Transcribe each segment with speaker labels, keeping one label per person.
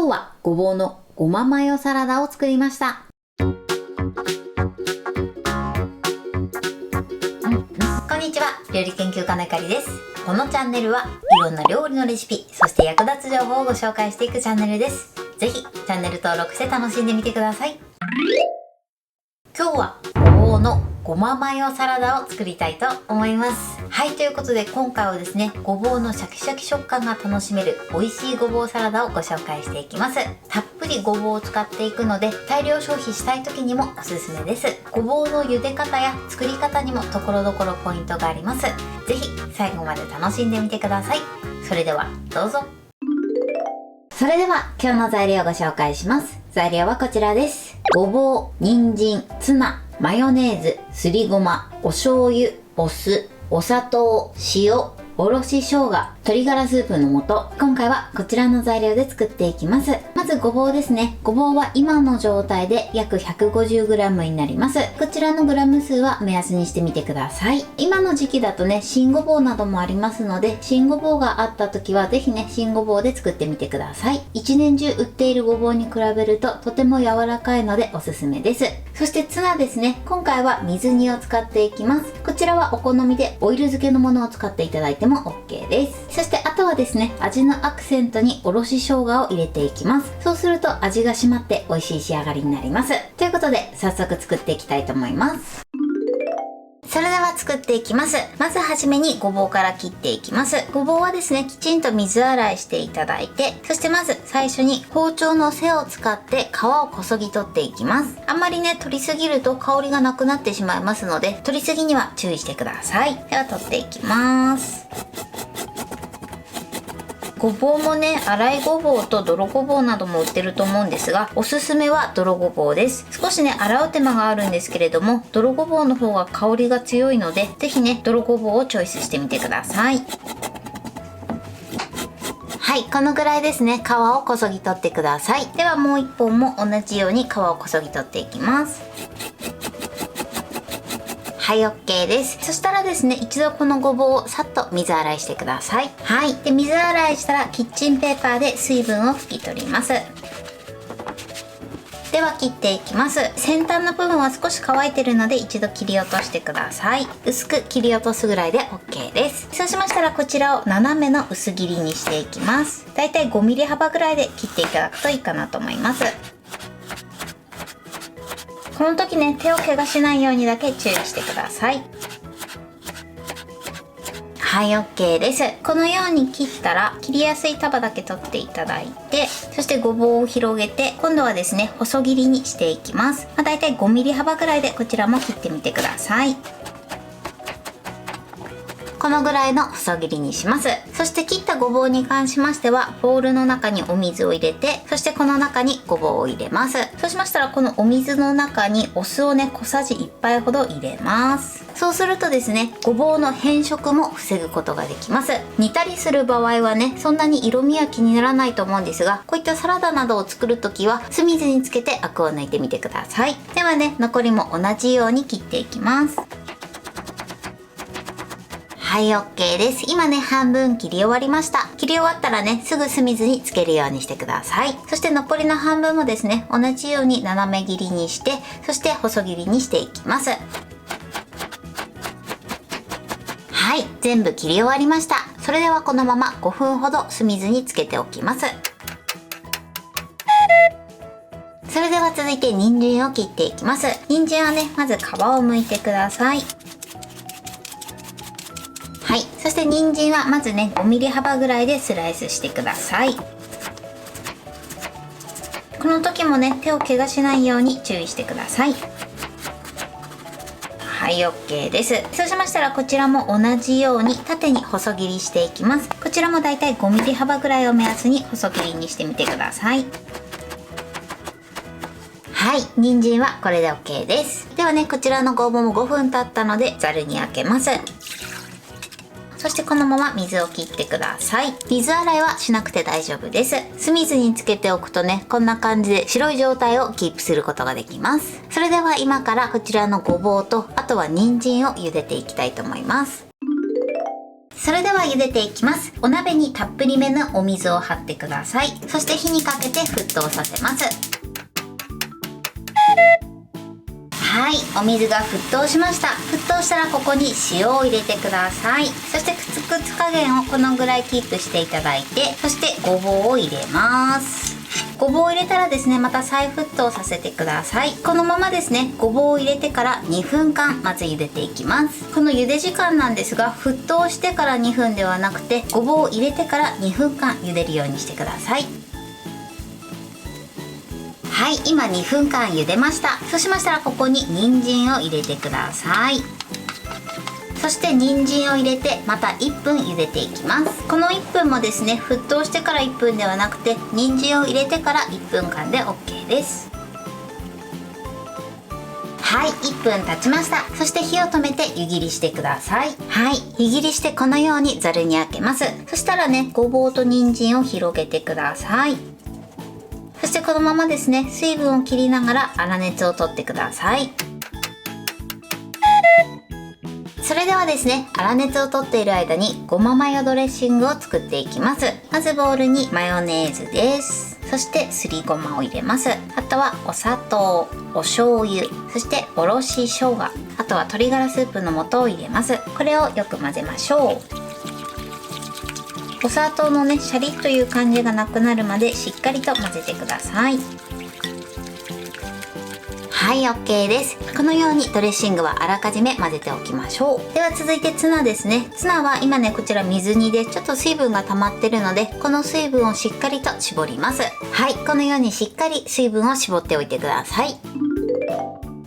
Speaker 1: 今日はごぼうのごまマヨサラダを作りました。こんにちは、料理研究家のゆかりです。このチャンネルはいろんな料理のレシピ、そして役立つ情報をご紹介していくチャンネルです。ぜひチャンネル登録して楽しんでみてください。今日はごぼうのごまマヨサラダを作りたいと思います。はい、ということで今回はですね、ごぼうのシャキシャキ食感が楽しめる美味しいごぼうサラダをご紹介していきます。たっぷりごぼうを使っていくので大量消費したい時にもおすすめです。ごぼうの茹で方や作り方にもところどころポイントがあります。ぜひ最後まで楽しんでみてください。それではどうぞ。それでは今日の材料をご紹介します。材料はこちらです。ごぼう、人参、ツナ、マヨネーズ、すりごま、お醤油、お酢、お砂糖、塩、おろし生姜、鶏ガラスープの素。今回はこちらの材料で作っていきます。まずごぼうですね。ごぼうは今の状態で約 150g になります。こちらのグラム数は目安にしてみてください。今の時期だとね、新ごぼうなどもありますので、新ごぼうがあった時はぜひね、新ごぼうで作ってみてください。一年中売っているごぼうに比べるととても柔らかいのでおすすめです。そしてツナですね。今回は水煮を使っていきます。こちらはお好みでオイル漬けのものを使っていただいても OK です。そしてあとはですね、味のアクセントにおろし生姜を入れていきます。そうすると味が締まって美味しい仕上がりになります。ということで早速作っていきたいと思います。それでは作っていきます。まずはじめにごぼうから切っていきます。ごぼうはですね、きちんと水洗いしていただいて、そしてまず最初に包丁の背を使って皮をこそぎ取っていきます。あんまりね、取りすぎると香りがなくなってしまいますので、取りすぎには注意してください。では取っていきます。ごぼうもね、粗いごぼうと泥ごぼうなども売ってると思うんですが、おすすめは泥ごぼうです。少しね、洗う手間があるんですけれども、泥ごぼうの方が香りが強いので、ぜひね、泥ごぼうをチョイスしてみてください。はい、このぐらいですね。皮をこそぎ取ってください。ではもう一本も同じように皮をこそぎ取っていきます。はい、OK です。そしたらですね、一度このごぼうをさっと水洗いしてください。はい。で、水洗いしたらキッチンペーパーで水分を拭き取ります。では切っていきます。先端の部分は少し乾いてるので一度切り落としてください。薄く切り落とすぐらいで OK です。そうしましたらこちらを斜めの薄切りにしていきます。だいたい 5mm 幅ぐらいで切っていただくといいかなと思います。この時ね、手を怪我しないようにだけ注意してください。はい、OK です。このように切ったら切りやすい束だけ取っていただいて、そしてごぼうを広げて今度はですね、細切りにしていきます。だいたい 5mm 幅ぐらいでこちらも切ってみてください。このぐらいの細切りにします。そして切ったごぼうに関しましては、ボウルの中にお水を入れて、そしてこの中にごぼうを入れます。そうしましたらこのお水の中にお酢をね、小さじ1杯ほど入れます。そうするとですね、ごぼうの変色も防ぐことができます。煮たりする場合はね、そんなに色味は気にならないと思うんですが、こういったサラダなどを作るときは酢水につけてアクを抜いてみてください。ではね、残りも同じように切っていきます。はい、OK です。今ね、半分切り終わりました。切り終わったらね、すぐ酢水につけるようにしてください。そして残りの半分もですね、同じように斜め切りにして、そして細切りにしていきます。はい、全部切り終わりました。それではこのまま5分ほど酢水につけておきます。それでは続いて人参を切っていきます。人参はね、まず皮を剥いてください。はい、そして人参はまずね、5mm 幅ぐらいでスライスしてください。この時もね、手を怪我しないように注意してください。はい、OK です。そうしましたらこちらも同じように縦に細切りしていきます。こちらもだいたい 5mm 幅ぐらいを目安に細切りにしてみてください。はい、人参はこれで OK です。ではね、こちらのごぼうも5分経ったのでざるにあけます。そしてこのまま水を切ってください。水洗いはしなくて大丈夫です。酢水につけておくとね、こんな感じで白い状態をキープすることができます。それでは今からこちらのごぼうと、あとは人参を茹でていきたいと思います。それでは茹でていきます。お鍋にたっぷりめのお水を張ってください。そして火にかけて沸騰させます。はい、お水が沸騰しました。沸騰したらここに塩を入れてください。そしてクツクツ加減をこのぐらいキープしていただいて、そしてごぼうを入れます。ごぼうを入れたらですね、また再沸騰させてください。このままですね、ごぼうを入れてから2分間まず茹でていきます。この茹で時間なんですが、沸騰してから2分ではなくて、ごぼうを入れてから2分間茹でるようにしてください。はい、今2分間茹でました。そうしましたらここに人参を入れてください。そして人参を入れてまた1分茹でていきます。この1分もですね、沸騰してから1分ではなくて、人参を入れてから1分間で OK です。はい、1分経ちました。そして火を止めて湯切りしてください。はい、湯切りしてこのようにざるにあけます。そしたらね、ごぼうと人参を広げてください。そしてこのままですね、水分を切りながら粗熱を取ってください。それではですね、粗熱を取っている間にごまマヨドレッシングを作っていきます。まずボウルにマヨネーズです。そしてすりごまを入れます。あとはお砂糖、お醤油、そしておろし生姜、あとは鶏ガラスープの素を入れます。これをよく混ぜましょう。お砂糖のね、シャリッという感じがなくなるまでしっかりと混ぜてください。はい、 OK です。このようにドレッシングはあらかじめ混ぜておきましょう。では続いてツナですね。ツナは今ね、こちら水煮でちょっと水分が溜まってるので、この水分をしっかりと絞ります。はい、このようにしっかり水分を絞っておいてください。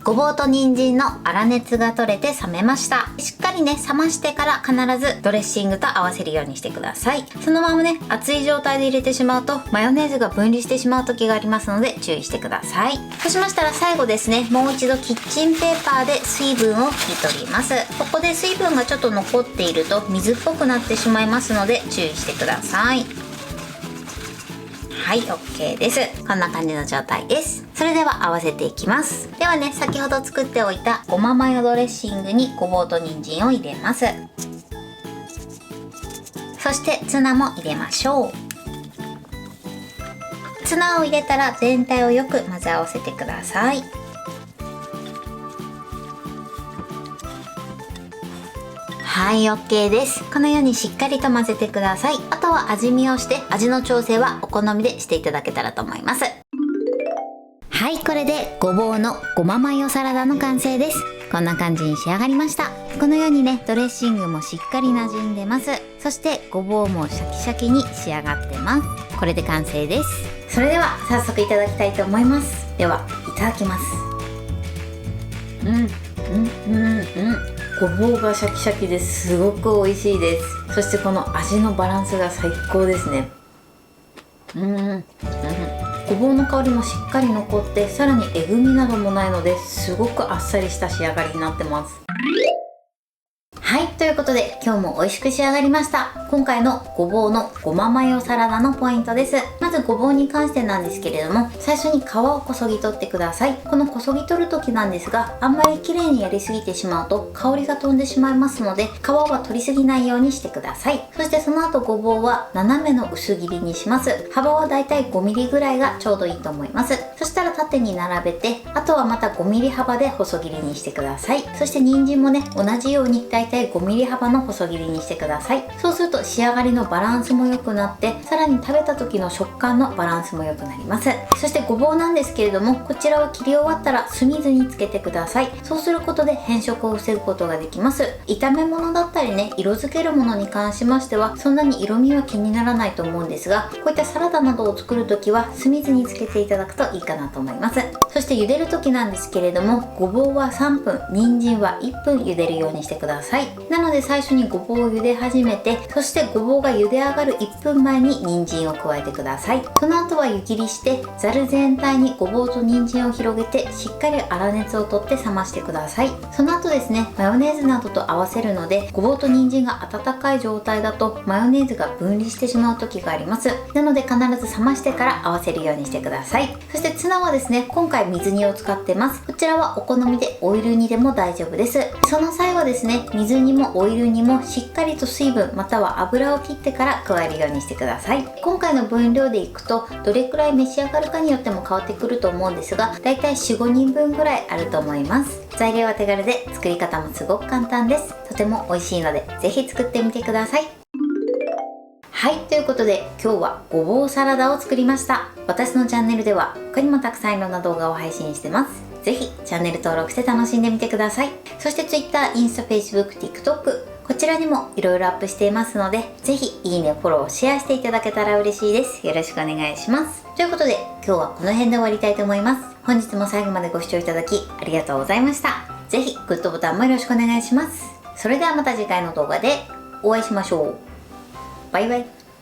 Speaker 1: ごぼうと人参の粗熱が取れて冷めました。しっかりね、冷ましてから必ずドレッシングと合わせるようにしてください。そのままね、熱い状態で入れてしまうとマヨネーズが分離してしまう時がありますので注意してください。そうしましたら最後ですね、もう一度キッチンペーパーで水分を拭き取ります。ここで水分がちょっと残っていると水っぽくなってしまいますので注意してください。はい、 OK です。こんな感じの状態です。それでは合わせていきます。ではね、先ほど作っておいたごまマヨドレッシングにごぼうと人参を入れます。そしてツナも入れましょう。ツナを入れたら全体をよく混ぜ合わせてください。はい、 OK です。このようにしっかりと混ぜてください。あとは味見をして味の調整はお好みでしていただけたらと思います。はい、これでごぼうのごまマヨサラダの完成です。こんな感じに仕上がりました。このようにね、ドレッシングもしっかり馴染んでます。そしてごぼうもシャキシャキに仕上がってます。これで完成です。それでは早速いただきたいと思います。ではいただきます。ごぼうがシャキシャキですごく美味しいです。そしてこの味のバランスが最高ですね。ごぼうの香りもしっかり残って、さらにえぐみなどもないのですごくあっさりした仕上がりになってます。はい、ということで今日も美味しく仕上がりました。今回のごぼうのごまマヨサラダのポイントです。まずごぼうに関してなんですけれども、最初に皮をこそぎ取ってください。このこそぎ取る時なんですが、あんまり綺麗にやりすぎてしまうと香りが飛んでしまいますので、皮は取りすぎないようにしてください。そしてその後ごぼうは斜めの薄切りにします。幅はだいたい5ミリぐらいがちょうどいいと思います。そしたら縦に並べて、あとはまた5ミリ幅で細切りにしてください。そして人参もね、同じようにだいたい5ミリ幅の細切りにしてください。そうすると仕上がりのバランスも良くなって、さらに食べた時の食感のバランスも良くなります。そしてごぼうなんですけれども、こちらは切り終わったら酢水につけてください。そうすることで変色を防ぐことができます。炒め物だったりね、色付けるものに関しましてはそんなに色味は気にならないと思うんですが、こういったサラダなどを作る時は酢水につけていただくといいかなと思います。そして茹でる時なんですけれども、ごぼうは3分、人参は1分茹でるようにしてください。なので最初にごぼうを茹で始めて、そしてごぼうが茹で上がる1分前に人参を加えてください。その後は湯切りしてざる全体にごぼうと人参を広げて、しっかり粗熱を取って冷ましてください。その後ですね、マヨネーズなどと合わせるので、ごぼうと人参が温かい状態だとマヨネーズが分離してしまう時があります。なので必ず冷ましてから合わせるようにしてください。そしてツナはですね、今回水煮を使ってます。こちらはお好みでオイル煮でも大丈夫です。その際はですね、水煮もオイル煮ももしっかりと水分または油を切ってから加えるようにしてください。今回の分量でいくとどれくらい召し上がるかによっても変わってくると思うんですが、だいたい 4,5 人分ぐらいあると思います。材料は手軽で作り方もすごく簡単です。とても美味しいのでぜひ作ってみてください。はい、ということで今日はごぼうサラダを作りました。私のチャンネルでは他にもたくさんいろんな動画を配信してます。ぜひチャンネル登録して楽しんでみてください。そして Twitter、インスタ、Facebook、TikTok こちらにもいろいろアップしていますので、ぜひいいね、フォロー、シェアしていただけたら嬉しいです。よろしくお願いします。ということで今日はこの辺で終わりたいと思います。本日も最後までご視聴いただきありがとうございました。ぜひグッドボタンもよろしくお願いします。それではまた次回の動画でお会いしましょう。バイバイ。